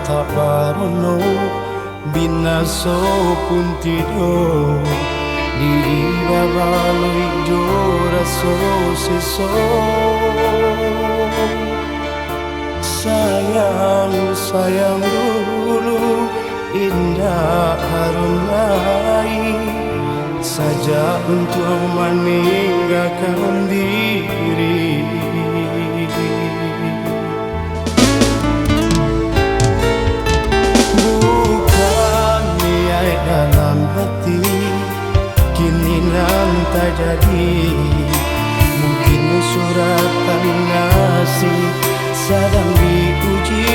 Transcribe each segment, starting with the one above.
tak barono binaso pun tidur diri babaloi jora so seso sayang sayang dulu indah harum lain saja untuk meninggalkan diri. Bukan niat dalam hati kini nan tak jadi, mungkin suratan nasib sedang diuji.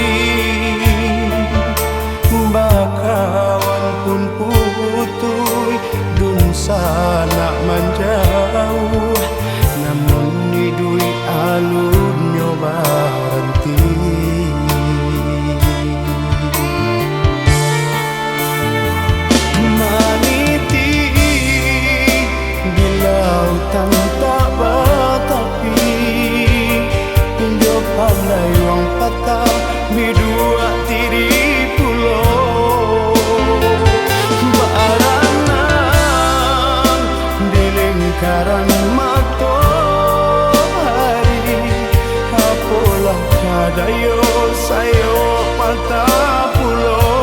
Bakawan pun putui dun sana menjauh, namun nidui alun nyoba henti. Maniti di lautan tak batapi, pinjau pandai wang patah bidua tiri pulau. Baranan di lingkaran matahari, apalah kadayo sayo patah pulau.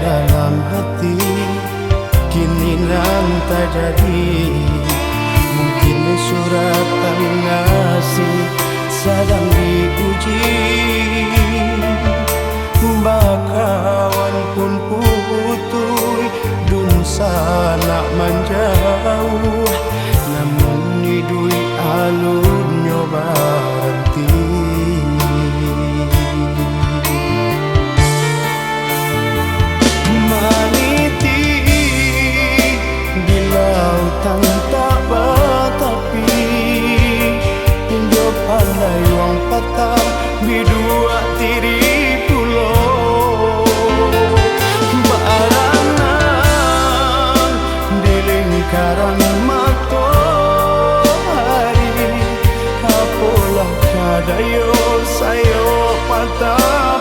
Dalam hati kini nan tak jadi, mungkin suratan nasib sedang diuji. Bakawan pun putui dun sana menjauh, namun nidui alun nyoba henti. Maniti di lautan tak batapi, pinjau pandai wang patah bidua tiri pulau. Baranan di lingkaran matahari, apalah kadayo sayo patah